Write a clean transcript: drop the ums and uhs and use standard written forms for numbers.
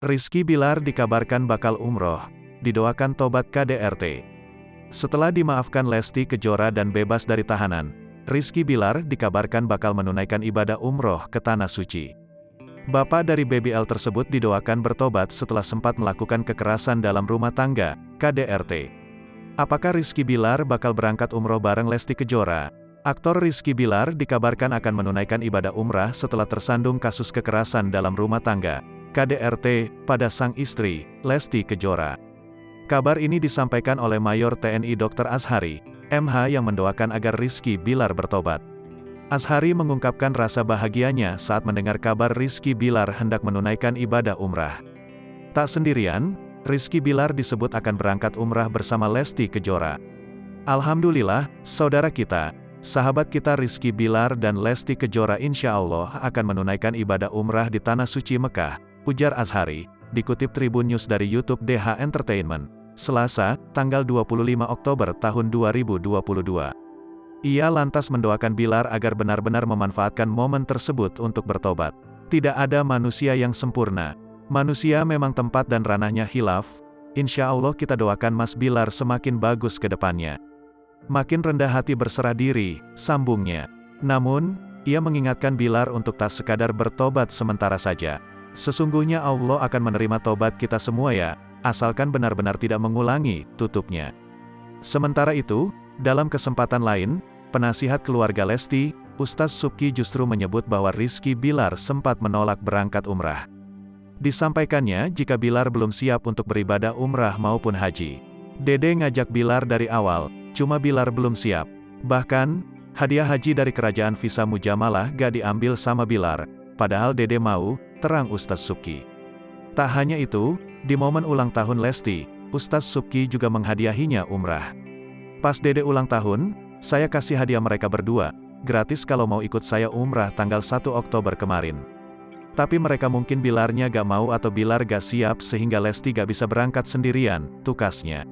Rizky Bilar dikabarkan bakal umroh, didoakan tobat KDRT. Setelah dimaafkan Lesti Kejora dan bebas dari tahanan, Rizky Bilar dikabarkan bakal menunaikan ibadah umroh ke Tanah Suci. Bapak dari Baby L tersebut didoakan bertobat setelah sempat melakukan kekerasan dalam rumah tangga, KDRT. Apakah Rizky Bilar bakal berangkat umroh bareng Lesti Kejora? Aktor Rizky Bilar dikabarkan akan menunaikan ibadah umrah setelah tersandung kasus kekerasan dalam rumah tangga, KDRT, pada sang istri, Lesti Kejora. Kabar ini disampaikan oleh Mayor TNI Dr. Azhari, MH yang mendoakan agar Rizky Bilar bertobat. Azhari mengungkapkan rasa bahagianya saat mendengar kabar Rizky Bilar hendak menunaikan ibadah umrah. Tak sendirian, Rizky Bilar disebut akan berangkat umrah bersama Lesti Kejora. Alhamdulillah, saudara kita, sahabat kita Rizky Bilar dan Lesti Kejora insya Allah akan menunaikan ibadah umrah di Tanah Suci Mekah, ujar Azhari, dikutip Tribun News dari YouTube DH Entertainment, Selasa, tanggal 25 Oktober tahun 2022. Ia lantas mendoakan Bilar agar benar-benar memanfaatkan momen tersebut untuk bertobat. Tidak ada manusia yang sempurna. Manusia memang tempat dan ranahnya khilaf. Insya Allah kita doakan Mas Bilar semakin bagus ke depannya. Makin rendah hati berserah diri, sambungnya. Namun, ia mengingatkan Bilar untuk tak sekadar bertobat sementara saja. Sesungguhnya Allah akan menerima tobat kita semua ya, asalkan benar-benar tidak mengulangi, tutupnya. Sementara itu, dalam kesempatan lain, penasihat keluarga Lesti, Ustaz Subki justru menyebut bahwa Rizky Bilar sempat menolak berangkat umrah. Disampaikannya jika Bilar belum siap untuk beribadah umrah maupun haji. Dede ngajak Bilar dari awal, cuma Bilar belum siap. Bahkan, hadiah haji dari kerajaan Visa Mujamalah gak diambil sama Bilar, padahal Dede mau, terang Ustaz Subki. Tak hanya itu, di momen ulang tahun Lesti, Ustaz Subki juga menghadiahinya umrah. Pas Dede ulang tahun, saya kasih hadiah mereka berdua, gratis kalau mau ikut saya umrah tanggal 1 Oktober kemarin. Tapi mereka mungkin Bilarnya gak mau atau Bilar gak siap sehingga Lesti gak bisa berangkat sendirian, tukasnya.